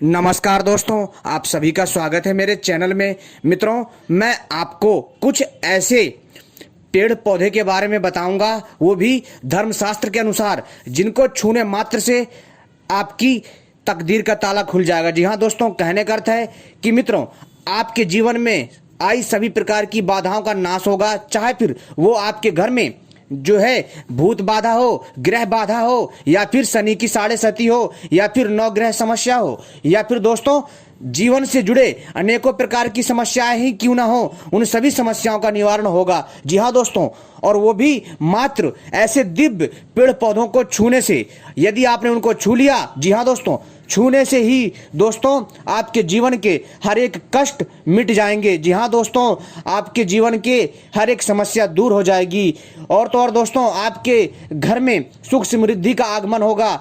नमस्कार दोस्तों, आप सभी का स्वागत है मेरे चैनल में। मित्रों, मैं आपको कुछ ऐसे पेड़ पौधे के बारे में बताऊंगा, वो भी धर्मशास्त्र के अनुसार, जिनको छूने मात्र से आपकी तकदीर का ताला खुल जाएगा। जी हाँ दोस्तों, कहने का अर्थ है कि मित्रों, आपके जीवन में आई सभी प्रकार की बाधाओं का नाश होगा, चाहे फिर वो आपके घर में जो है भूत बाधा हो, ग्रह बाधा हो, या फिर शनि की साढ़े सती हो, या फिर नौ ग्रह समस्या हो, या फिर दोस्तों जीवन से जुड़े अनेकों प्रकार की समस्याएं ही क्यों ना हो, उन सभी समस्याओं का निवारण होगा। जी हाँ दोस्तों, और वो भी मात्र ऐसे दिव्य पेड़ पौधों को छूने से। यदि आपने उनको छू लिया, जी हाँ दोस्तों, छूने से ही दोस्तों आपके जीवन के हर एक कष्ट मिट जाएंगे। जी हाँ दोस्तों, आपके जीवन के हर एक समस्या दूर हो जाएगी। और तो और दोस्तों, आपके घर में सुख समृद्धि का आगमन होगा।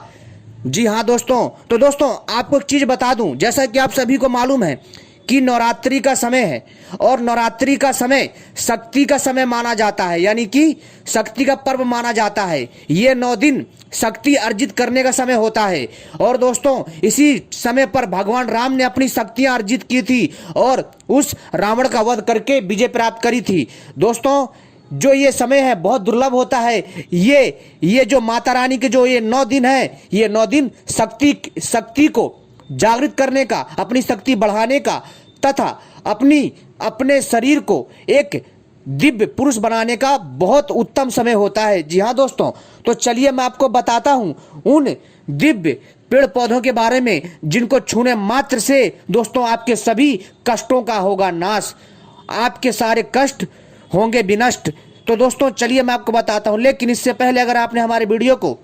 जी हाँ दोस्तों, तो दोस्तों आपको एक चीज बता दूं, जैसा कि आप सभी को मालूम है कि नवरात्रि का समय है, और नवरात्रि का समय शक्ति का समय माना जाता है, यानी कि शक्ति का पर्व माना जाता है। ये 9 दिन शक्ति अर्जित करने का समय होता है। और दोस्तों, इसी समय पर भगवान राम ने अपनी शक्तियां अर्जित की थी और उस रावण का वध करके विजय प्राप्त करी थी। दोस्तों, जो ये समय है बहुत दुर्लभ होता है। ये जो माता रानी के जो ये 9 दिन है, ये 9 दिन शक्ति को जागृत करने का, अपनी शक्ति बढ़ाने का, तथा अपने शरीर को एक दिव्य पुरुष बनाने का बहुत उत्तम समय होता है। जी हाँ दोस्तों, तो चलिए मैं आपको बताता हूं उन दिव्य पेड़ पौधों के बारे में, जिनको छूने मात्र से दोस्तों आपके सभी कष्टों का होगा नाश, आपके सारे कष्ट होंगे विनष्ट। तो दोस्तों चलिए मैं आपको बताता हूं, लेकिन इससे पहले अगर आपने हमारे वीडियो को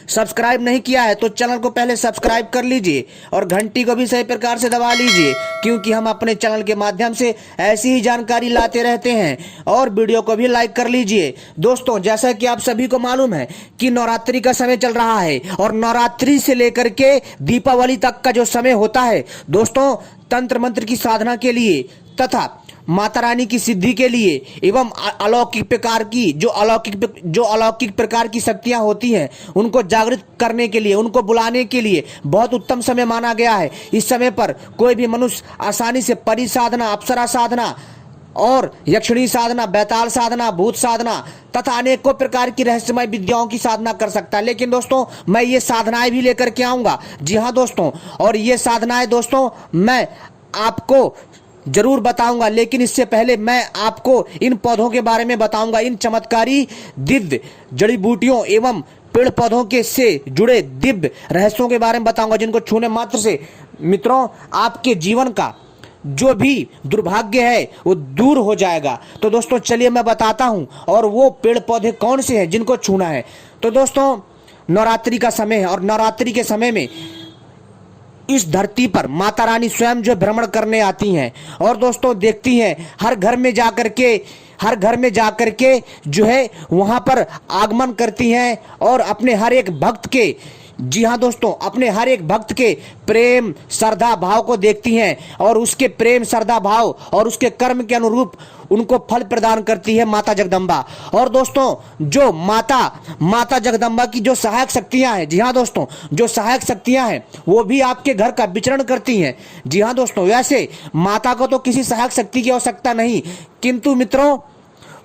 सब्सक्राइब नहीं किया है तो चैनल को पहले सब्सक्राइब कर लीजिए और घंटी को भी सही प्रकार से दबा लीजिए, क्योंकि हम अपने चैनल के माध्यम से ऐसी ही जानकारी लाते रहते हैं। और वीडियो को भी लाइक कर लीजिए। दोस्तों, जैसा कि आप सभी को मालूम है कि नवरात्रि का समय चल रहा है, और नवरात्रि से लेकर के दीपावली तक का जो समय होता है दोस्तों, तंत्र मंत्र की साधना के लिए तथा माता रानी की सिद्धि के लिए एवं अलौकिक प्रकार की जो अलौकिक प्रकार की शक्तियां होती हैं, उनको जागृत करने के लिए, उनको बुलाने के लिए बहुत उत्तम समय माना गया है। इस समय पर कोई भी मनुष्य आसानी से परी साधना, अप्सरा साधना और यक्षिणी साधना, बैताल साधना, भूत साधना तथा अनेकों प्रकार की रहस्यमय विद्याओं की साधना कर सकता है। लेकिन दोस्तों, मैं ये साधनाएं भी लेकर के आऊंगा। जी हाँ दोस्तों, और ये साधनाएं दोस्तों मैं आपको जरूर बताऊंगा, लेकिन इससे पहले मैं आपको इन पौधों के बारे में बताऊंगा, इन चमत्कारी दिव्य जड़ी बूटियों एवं पेड़ पौधों के से जुड़े दिव्य रहस्यों के बारे में बताऊंगा, जिनको छूने मात्र से मित्रों आपके जीवन का जो भी दुर्भाग्य है वो दूर हो जाएगा। तो दोस्तों चलिए मैं बताता हूं, और वो पेड़ पौधे कौन से हैं जिनको छूना है। तो दोस्तों, नवरात्रि का समय है, और नवरात्रि के समय में इस धरती पर माता रानी स्वयं जो भ्रमण करने आती हैं, और दोस्तों देखती हैं हर घर में जाकर के जो है वहां पर आगमन करती हैं, और अपने हर एक भक्त के, जी हाँ दोस्तों, अपने हर एक भक्त के प्रेम श्रद्धा भाव को देखती हैं, और उसके प्रेम श्रद्धा भाव और उसके कर्म के अनुरूप उनको फल प्रदान करती है माता जगदम्बा। और दोस्तों, जो माता जगदम्बा की जो सहायक शक्तियां हैं, जी हाँ दोस्तों, जो सहायक शक्तियां हैं वो भी आपके घर का विचरण करती हैं। जी हाँ दोस्तों, वैसे माता को तो किसी सहायक शक्ति की आवश्यकता नहीं, किंतु मित्रों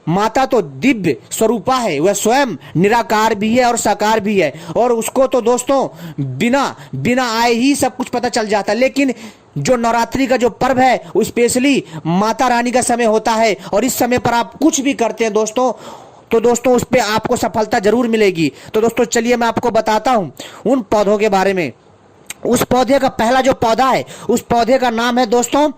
माता तो दिव्य स्वरूपा है, वह स्वयं निराकार भी है और साकार भी है, और उसको तो दोस्तों बिना आए ही सब कुछ पता चल जाता है। लेकिन जो नवरात्रि का जो पर्व है वो स्पेशली माता रानी का समय होता है, और इस समय पर आप कुछ भी करते हैं दोस्तों, तो दोस्तों उस पर आपको सफलता जरूर मिलेगी। तो दोस्तों चलिए मैं आपको बताता हूं उन पौधों के बारे में। उस पौधे का पहला जो पौधा है, उस पौधे का नाम है दोस्तों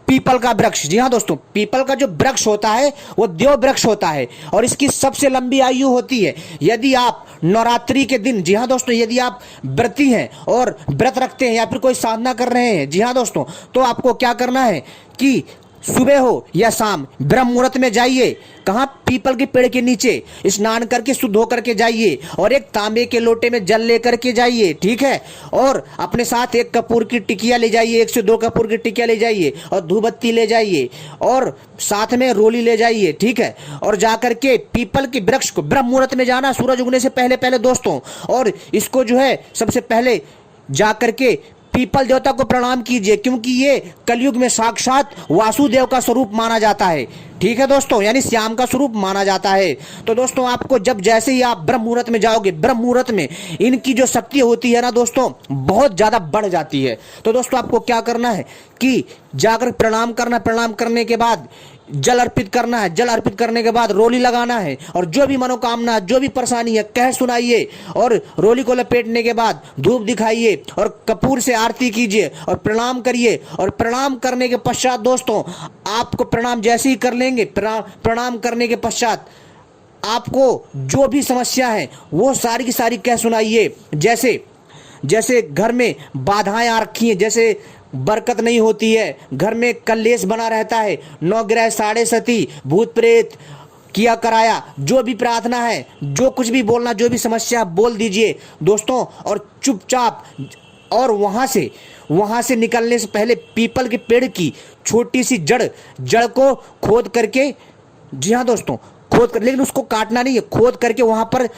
पीपल का वृक्ष। जी हाँ दोस्तों, पीपल का जो वृक्ष होता है वो देव वृक्ष होता है, और इसकी सबसे लंबी आयु होती है। यदि आप नवरात्रि के दिन, जी हाँ दोस्तों, यदि आप व्रती हैं और व्रत रखते हैं या फिर कोई साधना कर रहे हैं, जी हाँ दोस्तों, तो आपको क्या करना है कि सुबह हो या शाम ब्रह्म मुहूर्त में जाइए, कहाँ, पीपल के पेड़ के नीचे स्नान करके शुद्ध होकर के जाइए, और एक तांबे के लोटे में जल लेकर के जाइए, ठीक है, और अपने साथ 1 कपूर की टिकिया ले जाइए, 1 से 2 कपूर की टिकिया ले जाइए, और धूपबत्ती ले जाइए, और साथ में रोली ले जाइए, ठीक है, और जाकर के पीपल के वृक्ष को ब्रह्म मुहूर्त में जाना, सूरज उगने से पहले पहले दोस्तों, और इसको जो है सबसे पहले जाकर के पीपल देवता को प्रणाम कीजिए, क्योंकि ये कलयुग में साक्षात वासुदेव का स्वरूप माना जाता है। ठीक है दोस्तों, यानी श्याम का स्वरूप माना जाता है। तो दोस्तों आपको जब जैसे ही आप ब्रह्म मुहूर्त में जाओगे, ब्रह्म मुहूर्त में इनकी जो शक्ति होती है ना दोस्तों, बहुत ज्यादा बढ़ जाती है। तो दोस्तों आपको क्या करना है कि जाकर प्रणाम करना, प्रणाम करने के बाद जल अर्पित करना है, जल अर्पित करने के बाद रोली लगाना है, और जो भी मनोकामना, जो भी परेशानी है कह सुनाइए, और रोली को लपेटने के बाद धूप दिखाइए और कपूर से आरती कीजिए और प्रणाम करिए। और प्रणाम करने के पश्चात दोस्तों आपको प्रणाम जैसे ही कर लेंगे, प्रणाम करने के पश्चात आपको जो भी समस्या है वो सारी की सारी कह सुनाइए। जैसे जैसे घर में बाधाएं आ रखी हैं, जैसे बरकत नहीं होती है, घर में कलेश बना रहता है, नौग्रह साढ़े सती, भूत प्रेत किया कराया, जो भी प्रार्थना है, जो कुछ भी बोलना, जो भी समस्या बोल दीजिए दोस्तों, और चुपचाप। और वहां से निकलने से पहले पीपल के पेड़ की छोटी सी जड़ को खोद करके, जी हाँ दोस्तों, खोद कर, लेकिन उसको काटना नहीं है, खोद करके वहां पर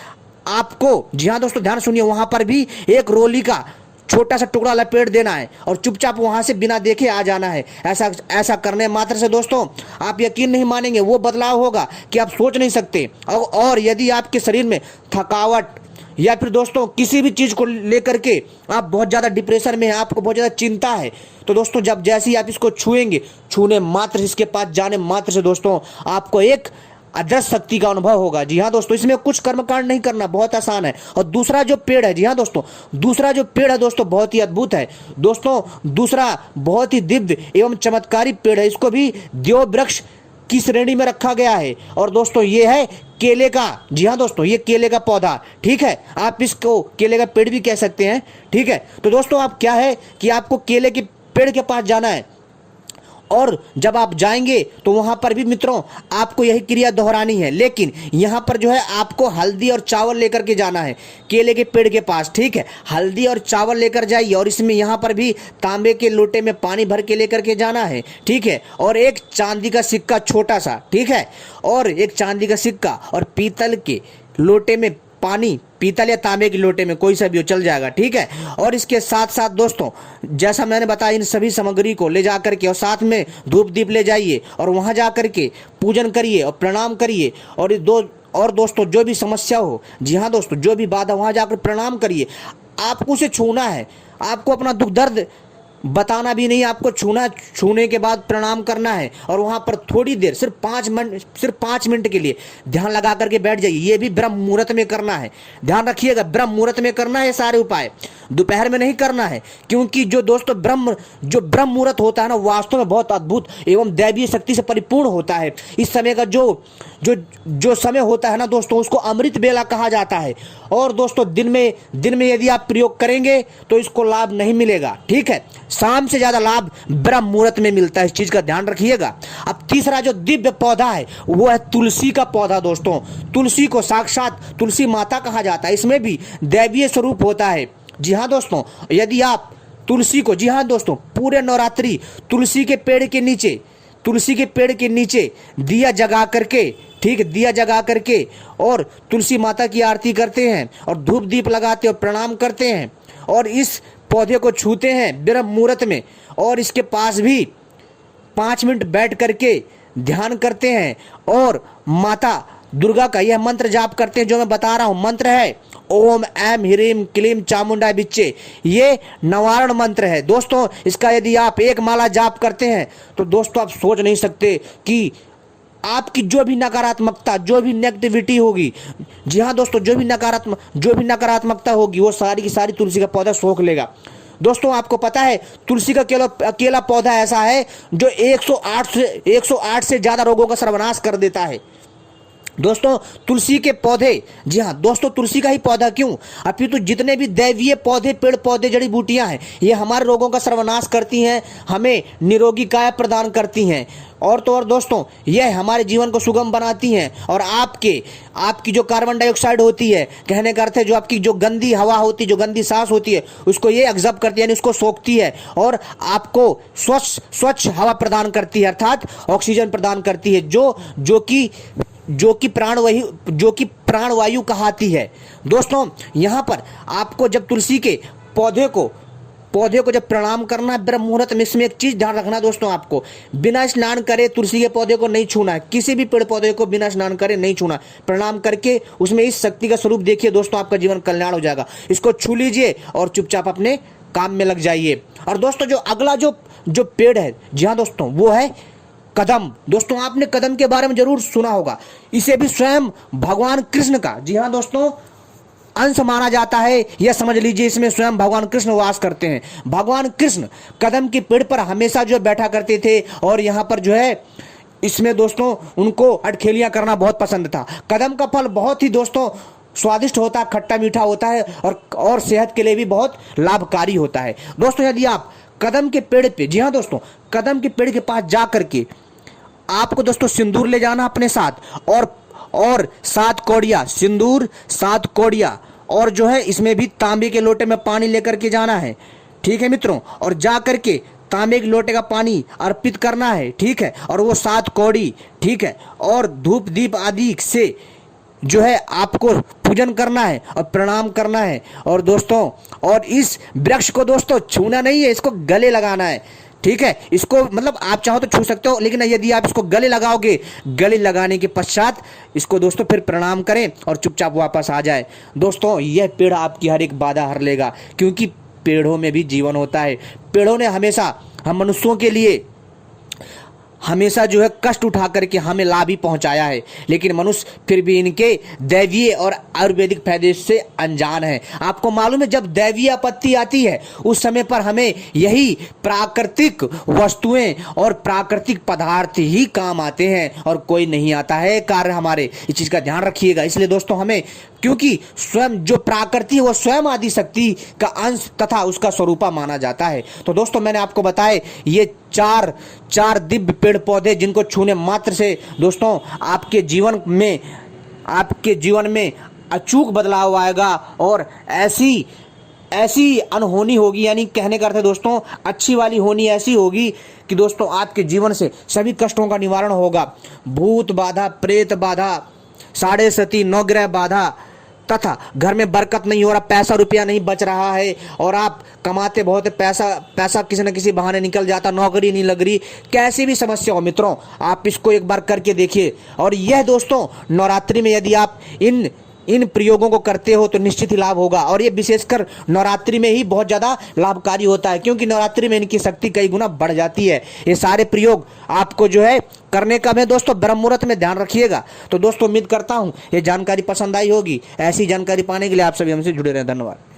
आपको, जी हाँ दोस्तों ध्यान सुनिए, वहां पर भी एक रोली का छोटा सा टुकड़ा लपेट देना है और चुपचाप वहां से बिना देखे आ जाना है। ऐसा करने मात्र से दोस्तों आप यकीन नहीं मानेंगे, वो बदलाव होगा कि आप सोच नहीं सकते। और यदि आपके शरीर में थकावट या फिर दोस्तों किसी भी चीज को लेकर के आप बहुत ज्यादा डिप्रेशन में हैं, आपको बहुत ज्यादा चिंता है, तो दोस्तों जब जैसे ही आप इसको छुएंगे, छूने मात्र से, इसके पास जाने मात्र से दोस्तों आपको एक अदृश्य शक्ति का अनुभव होगा। जी हाँ दोस्तों, इसमें कुछ कर्मकांड नहीं करना, बहुत आसान है। और दूसरा जो पेड़ है, जी हाँ दोस्तों, दूसरा जो पेड़ है दोस्तों बहुत ही अद्भुत है दोस्तों, दूसरा बहुत ही दिव्य एवं चमत्कारी पेड़ है, इसको भी देव वृक्ष की श्रेणी में रखा गया है। और दोस्तों ये है केले का, जी हाँ दोस्तों, ये केले का पौधा, ठीक है, आप इसको केले का पेड़ भी कह सकते हैं। ठीक है, तो दोस्तों आप क्या है कि आपको केले के पेड़ के पास जाना है, और जब आप जाएंगे तो वहां पर भी मित्रों आपको यही क्रिया दोहरानी है, लेकिन यहां पर जो है आपको हल्दी और चावल लेकर के जाना है केले के पेड़ के पास। ठीक है, हल्दी और चावल लेकर जाइए, और इसमें यहां पर भी तांबे के लोटे में पानी भर के लेकर के जाना है। ठीक है, और एक चांदी का सिक्का छोटा सा, ठीक है, और एक चांदी का सिक्का, और पीतल के लोटे में पानी, पीतल या तांबे के लोटे में कोई सा भी हो चल जाएगा। ठीक है, और इसके साथ साथ दोस्तों जैसा मैंने बताया, इन सभी सामग्री को ले जाकर के और साथ में धूप दीप ले जाइए और वहां जाकर के पूजन करिए और प्रणाम करिए। और दोस्तों जो भी समस्या हो, जी हाँ दोस्तों, जो भी बाधा, वहां जाकर प्रणाम करिए। आपको उसे छूना है, आपको अपना दुख दर्द बताना भी नहीं, आपको छूने के बाद प्रणाम करना है, और वहां पर थोड़ी देर सिर्फ 5 मिनट के लिए ध्यान लगा करके बैठ जाइए। ये भी ब्रह्म मुहूर्त में करना है, ध्यान रखिएगा, ब्रह्म मुहूर्त में करना है सारे उपाय, दोपहर में नहीं करना है, क्योंकि जो दोस्तों ब्रह्म मुहूर्त होता है ना, वास्तव में बहुत अद्भुत एवं दैवीय शक्ति से परिपूर्ण होता है। इस समय का जो समय होता है ना दोस्तों, उसको अमृत बेला कहा जाता है। और दोस्तों दिन में यदि आप प्रयोग करेंगे तो इसको लाभ नहीं मिलेगा। ठीक है, शाम से ज्यादा लाभ ब्रह्म मुहूर्त में मिलता है, इस चीज का ध्यान रखिएगा। अब तीसरा जो दिव्य पौधा है वो है तुलसी का पौधा। दोस्तों तुलसी को साक्षात तुलसी माता कहा जाता है, इसमें भी दैवीय स्वरूप होता है। जी हाँ दोस्तों, यदि आप तुलसी को, जी हाँ दोस्तों, पूरे नवरात्रि तुलसी के पेड़ के नीचे दिया जगा करके, ठीक है, दिया जगा करके और तुलसी माता की आरती करते हैं और धूप दीप लगाते और प्रणाम करते हैं, और इस पौधे को छूते हैं ब्रह्म मुहूर्त में, और इसके पास भी 5 मिनट बैठ करके ध्यान करते हैं और माता दुर्गा का यह मंत्र जाप करते हैं। जो मैं बता रहा हूं मंत्र है ओम ऐम ह्रीम क्लीम चामुंडा बिच्चे, ये निवारण मंत्र है दोस्तों। इसका यदि आप एक माला जाप करते हैं तो दोस्तों आप सोच नहीं सकते कि आपकी जो भी नकारात्मकता, जो भी नेगेटिविटी होगी, जी हाँ दोस्तों, जो भी नकारात्मकता होगी वो सारी की सारी तुलसी का पौधा सोख लेगा। दोस्तों आपको पता है तुलसी का अकेला पौधा ऐसा है जो 108 से ज्यादा रोगों का सर्वनाश कर देता है। दोस्तों तुलसी के पौधे, जी हाँ दोस्तों, तुलसी का ही पौधा क्यों, अपितु जितने भी दैवीय पौधे, पेड़ पौधे, जड़ी बूटियां हैं, ये हमारे रोगों का सर्वनाश करती हैं, हमें निरोगी काया प्रदान करती हैं, और तो और दोस्तों यह हमारे जीवन को सुगम बनाती हैं, और आपकी जो कार्बन डाइऑक्साइड होती है, कहने का अर्थ है जो आपकी जो गंदी हवा होती है, जो गंदी सांस होती है, उसको ये एब्जॉर्ब करती है, यानी उसको सोखती है, और आपको स्वच्छ हवा प्रदान करती है, अर्थात ऑक्सीजन प्रदान करती है, जो कि प्राणवायु कहलाती है। दोस्तों यहाँ पर आपको जब तुलसी के पौधे को पौधे को जब प्रणाम करना है ब्रह्म मुहूर्त में, इसमें एक चीज ध्यान रखना दोस्तों, आपको बिना स्नान करे तुलसी के पौधे को नहीं छूना है, किसी भी पेड़ पौधे को बिना स्नान करे नहीं छूना। प्रणाम करके उसमें इस शक्ति का स्वरूप देखिए दोस्तों, आपका जीवन कल्याण हो जाएगा। इसको छू लीजिए और चुपचाप अपने काम में लग जाइए। और दोस्तों जो अगला जो पेड़ है, जी हाँ दोस्तों, वो है कदम। दोस्तों आपने कदम के बारे में जरूर सुना होगा, इसे भी स्वयं भगवान कृष्ण का, जी हाँ दोस्तों, अंश माना जाता है। यह समझ लीजिए इसमें स्वयं भगवान कृष्ण वास करते हैं। भगवान कृष्ण कदम के पेड़ पर हमेशा जो बैठा करते थे और यहाँ पर जो है इसमें दोस्तों उनको अटखेलियां करना बहुत पसंद था। कदम का फल बहुत ही दोस्तों स्वादिष्ट होता है, खट्टा मीठा होता है और सेहत के लिए भी बहुत लाभकारी होता है। दोस्तों यदि आप कदम के पेड़ पे, जी हाँ दोस्तों, कदम के पेड़ के पास जा करके आपको दोस्तों सिंदूर ले जाना अपने साथ और 7 कौड़िया सिंदूर, 7 कौड़िया और जो है इसमें भी तांबे के लोटे में पानी लेकर के जाना है, ठीक है मित्रों। और जा करके तांबे के लोटे का पानी अर्पित करना है, ठीक है। और वो 7 कौड़ी, ठीक है, और धूप दीप आदि से जो है आपको पूजन करना है और प्रणाम करना है। और दोस्तों और इस वृक्ष को दोस्तों छूना नहीं है, इसको गले लगाना है, ठीक है। इसको मतलब आप चाहो तो छू सकते हो, लेकिन यदि आप इसको गले लगाओगे, गले लगाने के पश्चात इसको दोस्तों फिर प्रणाम करें और चुपचाप वापस आ जाए। दोस्तों यह पेड़ आपकी हर एक बाधा हर लेगा, क्योंकि पेड़ों में भी जीवन होता है। पेड़ों ने हमेशा हम मनुष्यों के लिए हमेशा जो है कष्ट उठा करके हमें लाभ ही पहुंचाया है, लेकिन मनुष्य फिर भी इनके दैवीय और आयुर्वेदिक फायदे से अनजान है। आपको मालूम है जब दैवीय आपत्ति आती है उस समय पर हमें यही प्राकृतिक वस्तुएं और प्राकृतिक पदार्थ ही काम आते हैं और कोई नहीं आता है कार्य हमारे। इस चीज का ध्यान रखिएगा। इसलिए दोस्तों हमें, क्योंकि स्वयं जो प्राकृति है वो स्वयं आदि शक्ति का अंश तथा उसका स्वरूपा माना जाता है। तो दोस्तों मैंने आपको बताए ये चार दिव्य पेड़ पौधे जिनको छूने मात्र से दोस्तों आपके जीवन में अचूक बदलाव आएगा और ऐसी अनहोनी होगी, यानी कहने का अर्थ है दोस्तों अच्छी वाली होनी ऐसी होगी कि दोस्तों आपके जीवन से सभी कष्टों का निवारण होगा। भूत बाधा, प्रेत बाधा, साढ़े सती, नौग्रह बाधा तथा घर में बरकत नहीं हो रहा, पैसा रुपया नहीं बच रहा है और आप कमाते बहुत है, पैसा किसी न किसी बहाने निकल जाता, नौकरी नहीं लग रही, कैसी भी समस्या हो मित्रों आप इसको एक बार करके देखिए। और यह दोस्तों नवरात्रि में यदि आप इन प्रयोगों को करते हो तो निश्चित ही लाभ होगा। और ये विशेषकर नवरात्रि में ही बहुत ज़्यादा लाभकारी होता है, क्योंकि नवरात्रि में इनकी शक्ति कई गुना बढ़ जाती है। ये सारे प्रयोग आपको जो है करने का है दोस्तों ब्रह्म मुहूर्त में, ध्यान रखिएगा। तो दोस्तों उम्मीद करता हूँ ये जानकारी पसंद आई होगी। ऐसी जानकारी पाने के लिए आप सभी हमसे जुड़े रहें। धन्यवाद।